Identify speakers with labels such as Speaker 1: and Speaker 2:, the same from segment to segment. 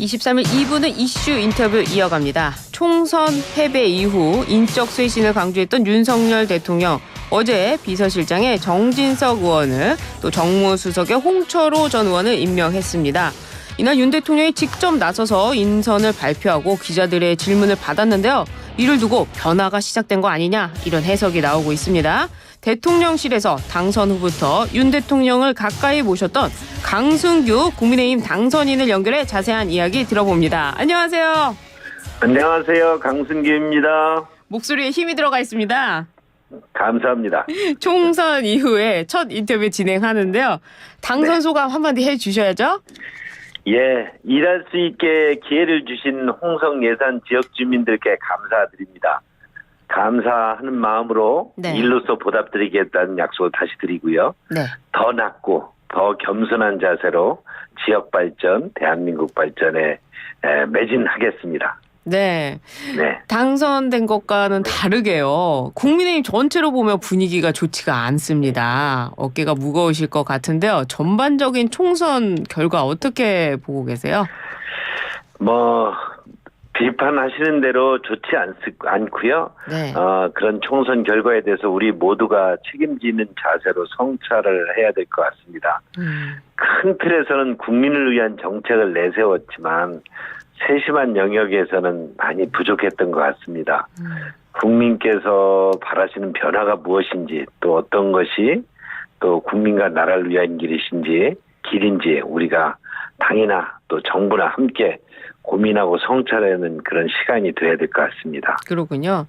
Speaker 1: 23일 2부는 이슈 인터뷰 이어갑니다. 총선 패배 이후 인적 쇄신을 강조했던 윤석열 대통령. 어제 비서실장에 정진석 의원을 또 정무수석에 홍철호 전 의원을 임명했습니다. 이날 윤 대통령이 직접 나서서 인선을 발표하고 기자들의 질문을 받았는데요. 이를 두고 변화가 시작된 거 아니냐 이런 해석이 나오고 있습니다. 대통령실에서 당선 후부터 윤 대통령을 가까이 모셨던 강승규 국민의힘 당선인을 연결해 자세한 이야기 들어봅니다. 안녕하세요.
Speaker 2: 안녕하세요. 강승규입니다.
Speaker 1: 목소리에 힘이 들어가 있습니다.
Speaker 2: 감사합니다.
Speaker 1: 총선 이후에 첫 인터뷰 진행하는데요. 당선 소감 한마디 해주셔야죠.
Speaker 2: 예, 일할 수 있게 기회를 주신 홍성 예산 지역 주민들께 감사드립니다. 감사하는 마음으로 일로서 보답드리겠다는 약속을 다시 드리고요.
Speaker 1: 네.
Speaker 2: 더 낫고 더 겸손한 자세로 지역 발전, 대한민국 발전에 매진하겠습니다.
Speaker 1: 네.
Speaker 2: 네.
Speaker 1: 당선된 것과는 다르게요. 국민의힘 전체로 보면 분위기가 좋지가 않습니다. 어깨가 무거우실 것 같은데요. 전반적인 총선 결과 어떻게 보고 계세요?
Speaker 2: 비판하시는 대로 좋지 않고요.
Speaker 1: 네.
Speaker 2: 그런 총선 결과에 대해서 우리 모두가 책임지는 자세로 성찰을 해야 될 것 같습니다. 큰 틀에서는 국민을 위한 정책을 내세웠지만 세심한 영역에서는 많이 부족했던 것 같습니다. 국민께서 바라시는 변화가 무엇인지 또 어떤 것이 또 국민과 나라를 위한 길인지 우리가 당이나 또 정부나 함께 고민하고 성찰하는 그런 시간이 돼야 될 것 같습니다.
Speaker 1: 그렇군요.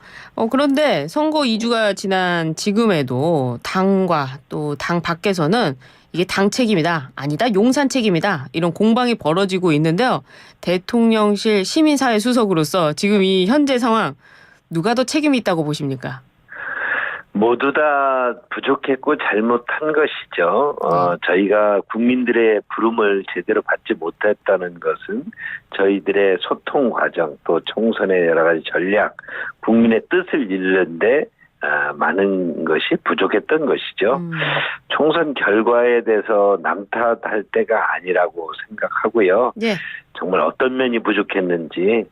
Speaker 1: 그런데 선거 2주가 지난 지금에도 당과 또 당 밖에서는 이게 당 책임이다, 아니다, 용산 책임이다 이런 공방이 벌어지고 있는데요. 대통령실 시민사회 수석으로서 지금 이 현재 상황 누가 더 책임이 있다고 보십니까?
Speaker 2: 모두 다 부족했고 잘못한 것이죠. 저희가 국민들의 부름을 제대로 받지 못했다는 것은 저희들의 소통 과정 또 총선의 여러 가지 전략, 국민의 뜻을 이루는데 많은 것이 부족했던 것이죠. 총선 결과에 대해서 남탓할 때가 아니라고 생각하고요.
Speaker 1: 네.
Speaker 2: 정말 어떤 면이 부족했는지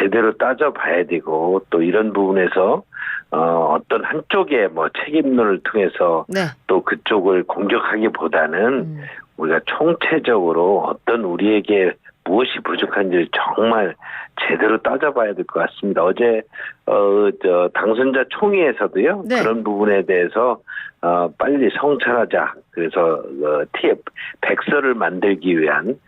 Speaker 2: 제대로 따져봐야 되고 또 이런 부분에서 어떤 한쪽의 책임론을 통해서 또 그쪽을 공격하기보다는 우리가 총체적으로 어떤 우리에게 무엇이 부족한지를 정말 제대로 따져봐야 될 것 같습니다. 어제 당선자 총회에서도요.
Speaker 1: 네.
Speaker 2: 그런 부분에 대해서 빨리 성찰하자. 그래서 백서를 만들기 위한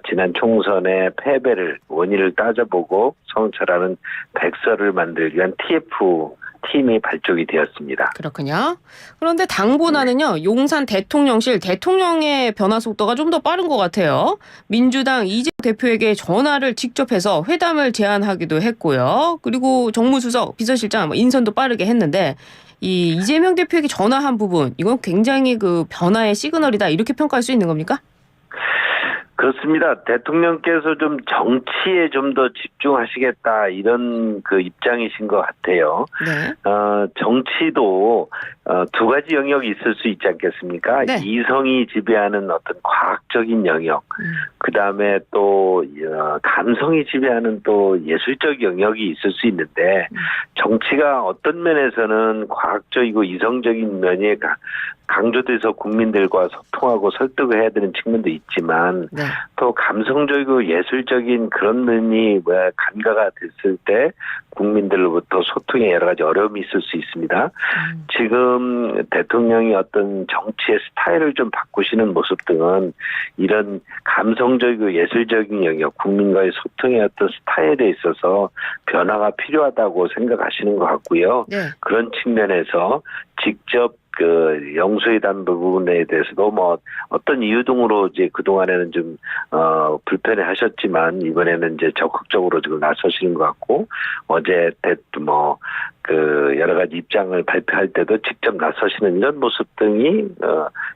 Speaker 2: 지난 총선의 패배를 원인을 따져보고 성찰하는 백서를 만들기 위한 TF팀이 발족이 되었습니다.
Speaker 1: 그렇군요. 그런데 당보다는요. 용산 대통령실 대통령의 변화 속도가 좀 더 빠른 것 같아요. 민주당 이재명 대표에게 전화를 직접 해서 회담을 제안하기도 했고요. 그리고 정무수석, 비서실장 인선도 빠르게 했는데 이 이재명 대표에게 전화한 부분 이건 굉장히 그 변화의 시그널이다 이렇게 평가할 수 있는 겁니까?
Speaker 2: 그렇습니다. 대통령께서 좀 정치에 좀 더 집중하시겠다 이런 그 입장이신 것 같아요.
Speaker 1: 네.
Speaker 2: 정치도 두 가지 영역이 있을 수 있지 않겠습니까?
Speaker 1: 네.
Speaker 2: 이성이 지배하는 어떤 과학적인 영역, 그 다음에 또 감성이 지배하는 또 예술적 영역이 있을 수 있는데 정치가 어떤 면에서는 과학적이고 이성적인 면이 강조돼서 국민들과 소통하고 설득을 해야 되는 측면도 있지만 또 감성적이고 예술적인 그런 면이 간과가 됐을 때 국민들로부터 소통에 여러 가지 어려움이 있을 수 있습니다. 지금 대통령이 어떤 정치의 스타일을 좀 바꾸시는 모습 등은 이런 감성적이고 예술적인 영역, 국민과의 소통의 어떤 스타일에 있어서 변화가 필요하다고 생각하시는 것 같고요.
Speaker 1: 네.
Speaker 2: 그런 측면에서 직접 영수회담 부분에 대해서도 어떤 이유 등으로 이제 그동안에는 좀 불편해 하셨지만 이번에는 이제 적극적으로 지금 나서시는 것 같고 어제 여러 가지 입장을 발표할 때도 직접 나서시는 이런 모습 등이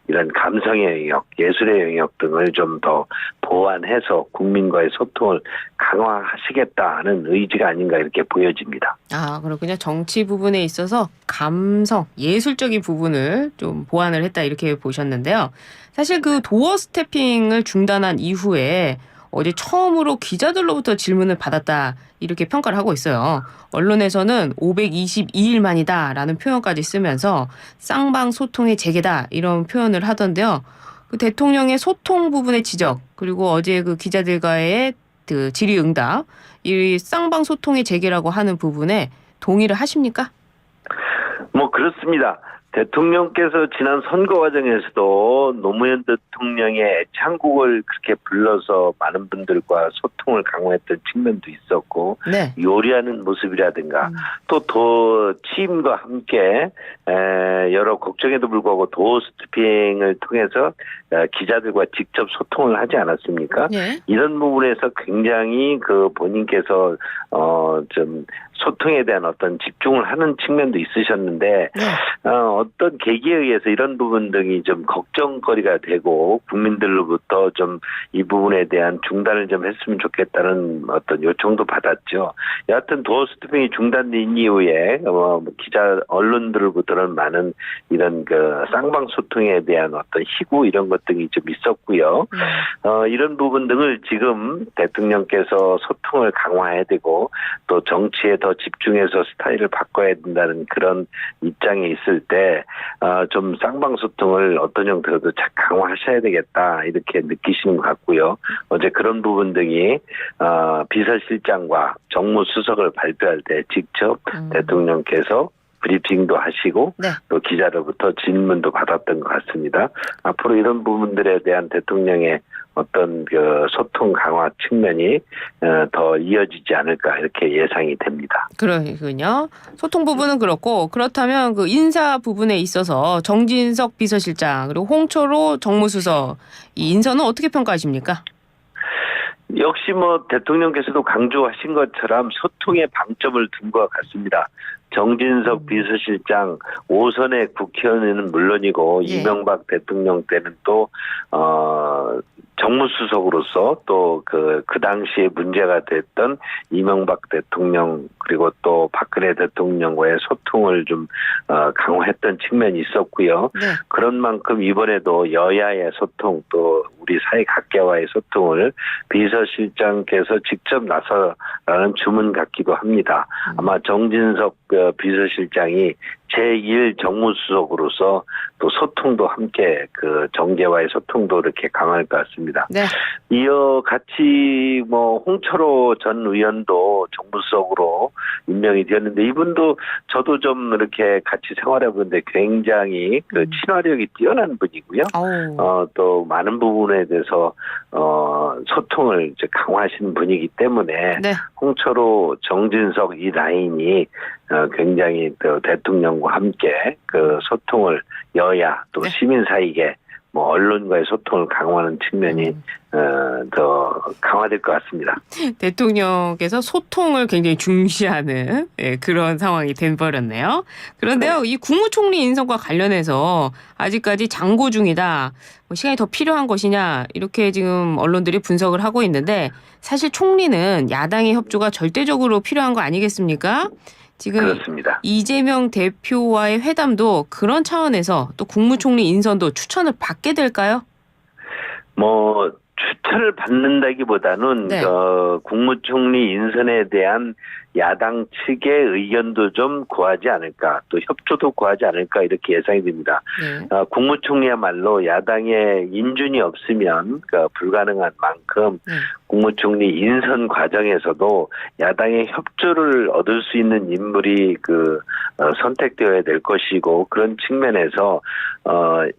Speaker 2: 이런 감성의 영역, 예술의 영역 등을 좀 더 보완해서 국민과의 소통을 강화하시겠다는 의지가 아닌가 이렇게 보여집니다.
Speaker 1: 아, 그렇군요. 정치 부분에 있어서 감성, 예술적인 부분을 좀 보완을 했다 이렇게 보셨는데요. 사실 그 도어 스태핑을 중단한 이후에 어제 처음으로 기자들로부터 질문을 받았다 이렇게 평가를 하고 있어요. 언론에서는 522일 만이다라는 표현까지 쓰면서 쌍방 소통의 재개다 이런 표현을 하던데요. 그 대통령의 소통 부분의 지적 그리고 어제 그 기자들과의 그 질의응답 이 쌍방 소통의 재개라고 하는 부분에 동의를 하십니까?
Speaker 2: 뭐 그렇습니다. 대통령께서 지난 선거 과정에서도 노무현 대통령의 애창곡을 그렇게 불러서 많은 분들과 소통을 강화했던 측면도 있었고
Speaker 1: 네.
Speaker 2: 요리하는 모습이라든가 또 도 취임과 함께 여러 걱정에도 불구하고 도어 스태핑을 통해서 기자들과 직접 소통을 하지 않았습니까?
Speaker 1: 네.
Speaker 2: 이런 부분에서 굉장히 그 본인께서 좀 소통에 대한 어떤 집중을 하는 측면도 있으셨는데
Speaker 1: 네.
Speaker 2: 어떤 계기에 의해서 이런 부분들이 좀 걱정거리가 되고 국민들로부터 좀 이 부분에 대한 중단을 좀 했으면 좋겠다는 어떤 요청도 받았죠. 여하튼 도어 스태핑이 중단된 이후에 기자 언론들로부터는 많은 이런 그 쌍방 소통에 대한 어떤 희구 이런 것들이 좀 있었고요. 이런 부분 등을 지금 대통령께서 소통을 강화해야 되고 또 정치에 더 집중해서 스타일을 바꿔야 된다는 그런 입장에 있을 때 좀 쌍방소통을 어떤 형태로도 강화하셔야 되겠다 이렇게 느끼시는 것 같고요. 어제 그런 부분 등이 비서실장과 정무수석을 발표할 때 직접 대통령께서 브리핑도 하시고
Speaker 1: 네.
Speaker 2: 또 기자로부터 질문도 받았던 것 같습니다. 앞으로 이런 부분들에 대한 대통령의 어떤 그 소통 강화 측면이 더 이어지지 않을까 이렇게 예상이 됩니다.
Speaker 1: 그러군요. 소통 부분은 그렇고 그렇다면 그 인사 부분에 있어서 정진석 비서실장 그리고 홍철호 정무수석 이 인선은 어떻게 평가하십니까?
Speaker 2: 역시 뭐 대통령께서도 강조하신 것처럼 소통의 방점을 둔 것 같습니다. 정진석 비서실장 5선의 국회의원은 물론이고
Speaker 1: 예.
Speaker 2: 이명박 대통령 때는 또 정무수석으로서 또 그 당시에 문제가 됐던 이명박 대통령 그리고 또 박근혜 대통령과의 소통을 좀 강화했던 측면이 있었고요.
Speaker 1: 네.
Speaker 2: 그런 만큼 이번에도 여야의 소통 또 우리 사회 각계와의 소통을 비서실장께서 직접 나서라는 주문 같기도 합니다. 아마 정진석 비서실장이 제1 정무수석으로서 또 소통도 함께 그 정계와의 소통도 이렇게 강할 것 같습니다.
Speaker 1: 네.
Speaker 2: 이어 같이 뭐 홍철호 전 의원도 정무수석으로 임명이 되었는데 이분도 저도 좀 이렇게 같이 생활해 보는데 굉장히 그 친화력이 뛰어난 분이고요. 또 많은 부분에 대해서 소통을 이제 강화하시는 분이기 때문에
Speaker 1: 네.
Speaker 2: 홍철호, 정진석 이 라인이 굉장히 또 대통령과 함께 그 소통을 여야 또
Speaker 1: 네.
Speaker 2: 시민 사이에 뭐 언론과의 소통을 강화하는 측면이 더 강화될 것 같습니다.
Speaker 1: 대통령께서 소통을 굉장히 중시하는 그런 상황이 돼버렸네요. 그런데요, 이 국무총리 인선과 관련해서 아직까지 장고 중이다. 뭐 시간이 더 필요한 것이냐 이렇게 지금 언론들이 분석을 하고 있는데 사실 총리는 야당의 협조가 절대적으로 필요한 거 아니겠습니까? 지금
Speaker 2: 그렇습니다.
Speaker 1: 이재명 대표와의 회담도 그런 차원에서 또 국무총리 인선도 추천을 받게 될까요?
Speaker 2: 뭐 추천을 받는다기보다는
Speaker 1: 네.
Speaker 2: 국무총리 인선에 대한 야당 측의 의견도 좀 구하지 않을까 또 협조도 구하지 않을까 이렇게 예상이 됩니다.
Speaker 1: 네.
Speaker 2: 국무총리야말로 야당의 인준이 없으면 불가능한 만큼
Speaker 1: 네.
Speaker 2: 국무총리 인선 과정에서도 야당의 협조를 얻을 수 있는 인물이 선택되어야 될 것이고 그런 측면에서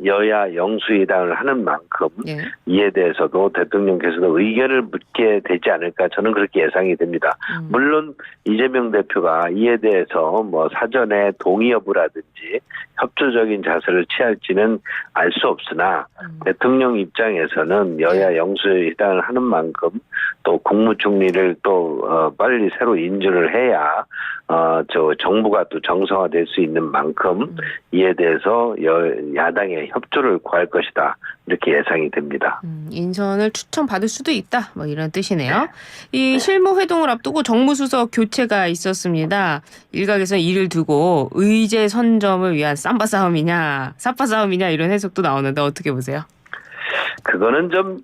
Speaker 2: 여야 영수회담을 하는 만큼
Speaker 1: 네.
Speaker 2: 이에 대해서도 대통령께서도 의견을 묻게 되지 않을까 저는 그렇게 예상이 됩니다. 물론 이재명 대표가 이에 대해서 뭐 사전에 동의 여부라든지 협조적인 자세를 취할지는 알 수 없으나 대통령 입장에서는 여야 영수회담을 하는 만큼 또 국무총리를 또 빨리 새로 인준을 해야 정부가 또 정상화될 수 있는 만큼 이에 대해서 야당의 협조를 구할 것이다 이렇게 예상이 됩니다.
Speaker 1: 인선을 추천받을 수도 있다 뭐 이런 뜻이네요. 이 실무 회동을 앞두고 정무수석 교체가 있었습니다. 일각에서 이를 두고 의제 선점을 위한 삼바 싸움이냐 사파 싸움이냐 이런 해석도 나오는데 어떻게 보세요?
Speaker 2: 그거는 좀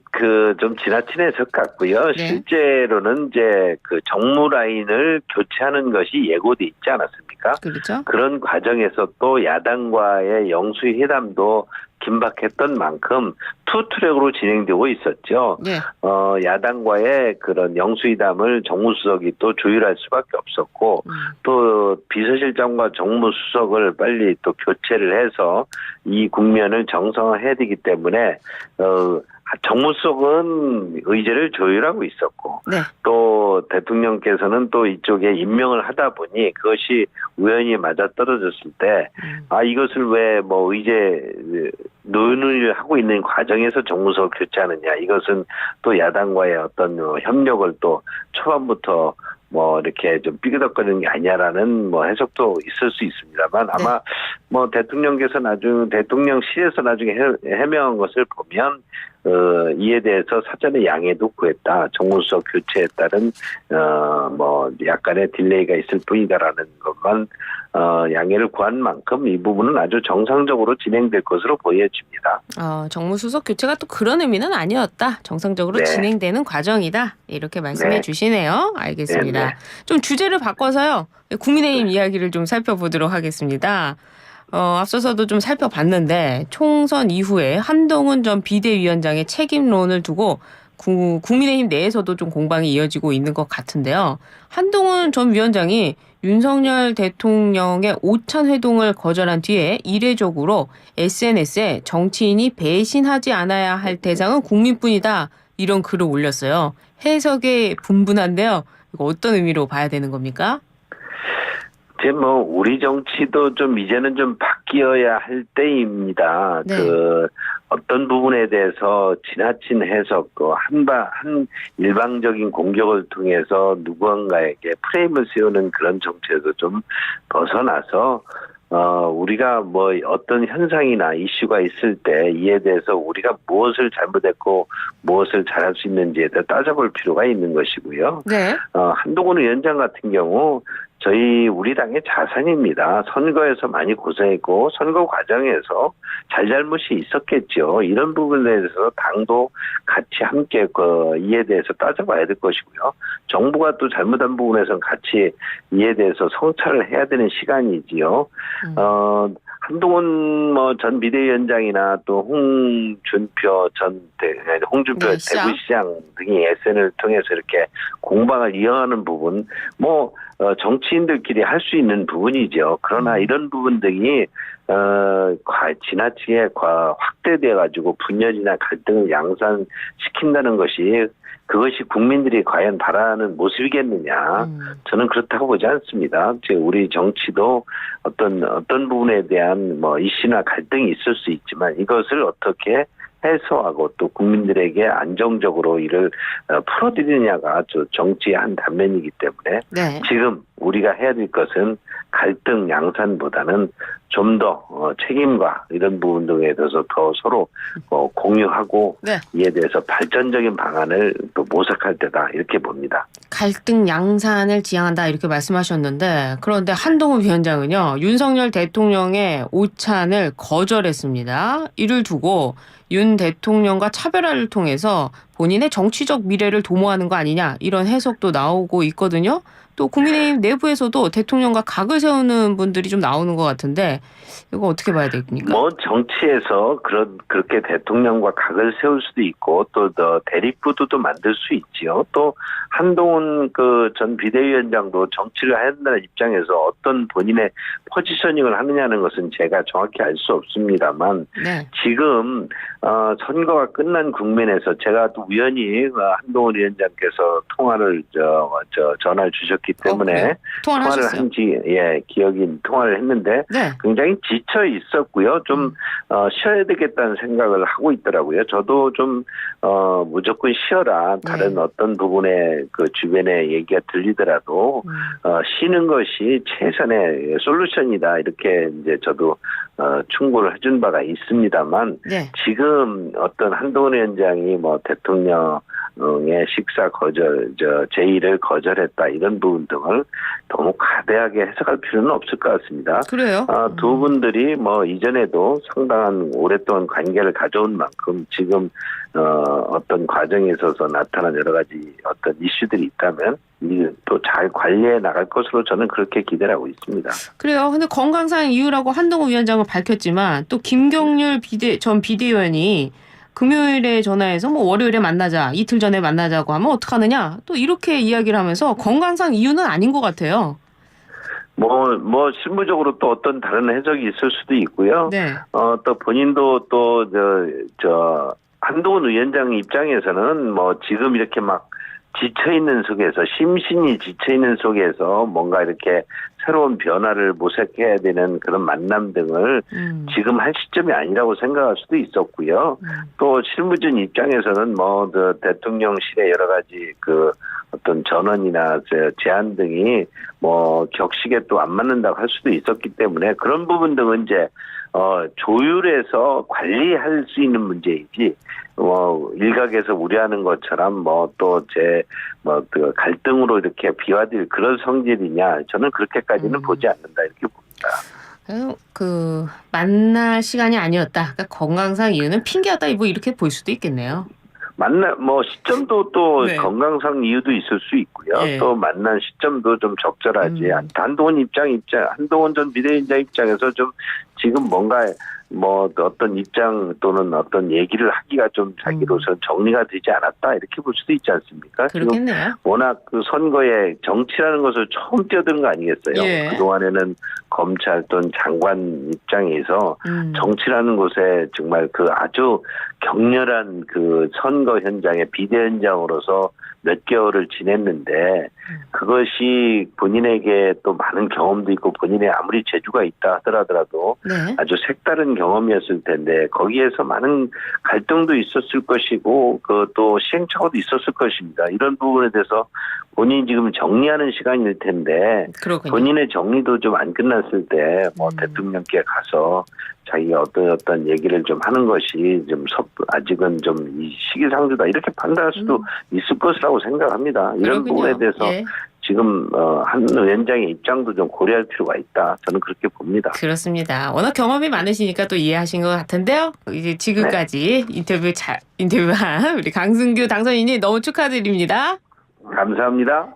Speaker 2: 지나친 해석 같고요.
Speaker 1: 네.
Speaker 2: 실제로는 이제 그 정무 라인을 교체하는 것이 예고돼 있지 않았습니까?
Speaker 1: 그렇죠.
Speaker 2: 그런 과정에서 또 야당과의 영수의 회담도 긴박했던 만큼 투트랙으로 진행되고 있었죠.
Speaker 1: 네.
Speaker 2: 야당과의 그런 영수회담을 정무수석이 또 조율할 수밖에 없었고 또 비서실장과 정무수석을 빨리 또 교체를 해서 이 국면을 정상화해야 되기 때문에 정무수석은 의제를 조율하고 있었고
Speaker 1: 네.
Speaker 2: 또 대통령께서는 또 이쪽에 임명을 하다 보니 그것이 우연히 맞아 떨어졌을 때 이것을 왜 뭐 의제 논의를 하고 있는 과정에서 정무수석 교체하느냐, 이것은 또 야당과의 어떤 협력을 또 초반부터 뭐 이렇게 좀 삐그덕거리는 게 아니냐라는 뭐 해석도 있을 수 있습니다만 아마 뭐 대통령실에서 나중에 해명한 것을 보면 이에 대해서 사전에 양해도 구했다. 정무수석 교체에 따른 뭐 약간의 딜레이가 있을 뿐이다라는 것만 양해를 구한 만큼 이 부분은 아주 정상적으로 진행될 것으로 보여집니다.
Speaker 1: 정무수석 교체가 또 그런 의미는 아니었다. 정상적으로
Speaker 2: 네.
Speaker 1: 진행되는 과정이다. 이렇게 말씀해
Speaker 2: 네.
Speaker 1: 주시네요. 알겠습니다.
Speaker 2: 네.
Speaker 1: 좀 주제를 바꿔서요. 국민의힘 이야기를 좀 살펴보도록 하겠습니다. 앞서서도 좀 살펴봤는데 총선 이후에 한동훈 전 비대위원장의 책임론을 두고 국민의힘 내에서도 좀 공방이 이어지고 있는 것 같은데요. 한동훈 전 위원장이 윤석열 대통령의 오찬 회동을 거절한 뒤에 이례적으로 SNS에 정치인이 배신하지 않아야 할 대상은 국민뿐이다. 이런 글을 올렸어요. 해석에 분분한데요. 이거 어떤 의미로 봐야 되는 겁니까?
Speaker 2: 이제 뭐 우리 정치도 좀 이제는 좀 바뀌어야 할 때입니다.
Speaker 1: 네.
Speaker 2: 어떤 부분에 대해서 지나친 해석, 한 일방적인 공격을 통해서 누군가에게 프레임을 세우는 그런 정치에서 좀 벗어나서 우리가 뭐 어떤 현상이나 이슈가 있을 때 이에 대해서 우리가 무엇을 잘못했고 무엇을 잘할 수 있는지에 대해 따져볼 필요가 있는 것이고요.
Speaker 1: 네.
Speaker 2: 한동훈 위원장 같은 경우 우리 당의 자산입니다. 선거에서 많이 고생했고 선거 과정에서 잘잘못이 있었겠죠. 이런 부분에 대해서 당도 같이 함께 이에 대해서 따져봐야 될 것이고요. 정부가 또 잘못한 부분에서는 같이 이에 대해서 성찰을 해야 되는 시간이지요. 한동훈 전 비대위원장이나 또 홍준표 대구시장 등이 SNS를 통해서 이렇게 공방을 이어가는 부분, 정치인들끼리 할 수 있는 부분이죠. 그러나 이런 부분들이 지나치게 확대돼 가지고 분열이나 갈등을 양산시킨다는 것이 그것이 국민들이 과연 바라는 모습이겠느냐? 저는 그렇다고 보지 않습니다. 우리 정치도 어떤 부분에 대한 이슈나 갈등이 있을 수 있지만 이것을 어떻게 해소하고 또 국민들에게 안정적으로 이를 풀어드리느냐가 정치의 한 단면이기 때문에
Speaker 1: 네.
Speaker 2: 지금 우리가 해야 될 것은 갈등 양산보다는 좀 더 책임과 이런 부분 등에 대해서 더 서로 공유하고
Speaker 1: 네.
Speaker 2: 이에 대해서 발전적인 방안을 또 모색할 때다 이렇게 봅니다.
Speaker 1: 갈등 양산을 지향한다 이렇게 말씀하셨는데 그런데 한동훈 위원장은요. 윤석열 대통령의 오찬을 거절했습니다. 이를 두고 윤 대통령과 차별화를 통해서 본인의 정치적 미래를 도모하는 거 아니냐 이런 해석도 나오고 있거든요. 또 국민의힘 내부에서도 대통령과 각을 세우는 분들이 좀 나오는 것 같은데 이거 어떻게 봐야 됩니까?
Speaker 2: 정치에서 그렇게 대통령과 각을 세울 수도 있고 또 대립구도도 만들 수 있지요. 또 한동훈 전 비대위원장도 정치를 한다는 입장에서 어떤 본인의 포지셔닝을 하느냐는 것은 제가 정확히 알 수 없습니다만
Speaker 1: 네.
Speaker 2: 지금 선거가 끝난 국면에서 제가 또 우연히 한동훈 위원장께서 통화를 전화를 주셨기 때문에 통화를 한지 통화를 했는데
Speaker 1: 네.
Speaker 2: 굉장히 지쳐 있었고요. 좀 쉬어야 되겠다는 생각을 하고 있더라고요. 저도 좀 무조건 쉬어라. 다른 어떤 부분에 주변에 얘기가 들리더라도 쉬는 것이 최선의 솔루션이다. 이렇게 이제 저도 충고를 해준 바가 있습니다만
Speaker 1: 네.
Speaker 2: 지금 어떤 한동훈 위원장이 뭐 대통령의 식사 거절, 제의를 거절했다 이런 부분 등을 너무 과대하게 해석할 필요는 없을 것 같습니다.
Speaker 1: 그래요?
Speaker 2: 두 분들이 뭐 이전에도 상당한 오랫동안 관계를 가져온 만큼 지금 어떤 과정에 있어서 나타난 여러 가지 어떤 이슈들이 있다면 또 잘 관리해 나갈 것으로 저는 그렇게 기대를 하고 있습니다.
Speaker 1: 그래요. 근데 건강상 이유라고 한동훈 위원장은 밝혔지만 또 김경률 전 비대위원이 금요일에 전화해서 뭐 월요일에 만나자, 이틀 전에 만나자고 하면 어떡하느냐 또 이렇게 이야기를 하면서 건강상 이유는 아닌 것 같아요.
Speaker 2: 뭐 실무적으로 또 어떤 다른 해석이 있을 수도 있고요.
Speaker 1: 네.
Speaker 2: 또 본인도 또 한동훈 위원장 입장에서는 뭐 지금 이렇게 막 지쳐있는 속에서 심신이 지쳐있는 속에서 뭔가 이렇게 새로운 변화를 모색해야 되는 그런 만남 등을 지금 할 시점이 아니라고 생각할 수도 있었고요. 또 실무진 입장에서는 뭐 대통령실의 여러 가지 그 어떤 전원이나 제안 등이 뭐 격식에 또 안 맞는다고 할 수도 있었기 때문에 그런 부분 등은 이제 조율해서 관리할 수 있는 문제이지, 일각에서 우려하는 것처럼 그 갈등으로 이렇게 비화될 그런 성질이냐, 저는 그렇게까지는 보지 않는다, 이렇게 봅니다.
Speaker 1: 만날 시간이 아니었다. 그러니까 건강상 이유는 핑계였다. 뭐 이렇게 볼 수도 있겠네요.
Speaker 2: 시점도 또
Speaker 1: 네.
Speaker 2: 건강상 이유도 있을 수 있고요.
Speaker 1: 네.
Speaker 2: 또 만난 시점도 좀 적절하지. 한동훈 전 비대위원장 입장에서 좀 지금 뭔가 어떤 입장 또는 어떤 얘기를 하기가 좀 자기로서 정리가 되지 않았다 이렇게 볼 수도 있지 않습니까?
Speaker 1: 그렇겠네요.
Speaker 2: 지금 워낙 그 선거에 정치라는 것을 처음 뛰어드는 거 아니겠어요?
Speaker 1: 예.
Speaker 2: 그동안에는 검찰 또는 장관 입장에서 정치라는 곳에 정말 그 아주 격렬한 그 선거 현장의 비대위원장으로서 몇 개월을 지냈는데 그것이 본인에게 또 많은 경험도 있고 본인의 아무리 재주가 있다 하더라도
Speaker 1: 네.
Speaker 2: 아주 색다른 경험이었을 텐데 거기에서 많은 갈등도 있었을 것이고 그 또 시행착오도 있었을 것입니다. 이런 부분에 대해서 본인이 지금 정리하는 시간일 텐데
Speaker 1: 그렇군요.
Speaker 2: 본인의 정리도 좀 안 끝났을 때 대통령께 가서 자기가 어떤 얘기를 좀 하는 것이 좀 아직은 좀 이 시기상조다 이렇게 판단할 수도 있을 것이라고 생각합니다. 이런
Speaker 1: 그렇군요.
Speaker 2: 부분에 대해서
Speaker 1: 예.
Speaker 2: 지금 한 위원장의 입장도 좀 고려할 필요가 있다. 저는 그렇게 봅니다.
Speaker 1: 그렇습니다. 워낙 경험이 많으시니까 또 이해하신 것 같은데요. 이제 지금까지 인터뷰한 우리 강승규 당선인이 너무 축하드립니다.
Speaker 2: 감사합니다.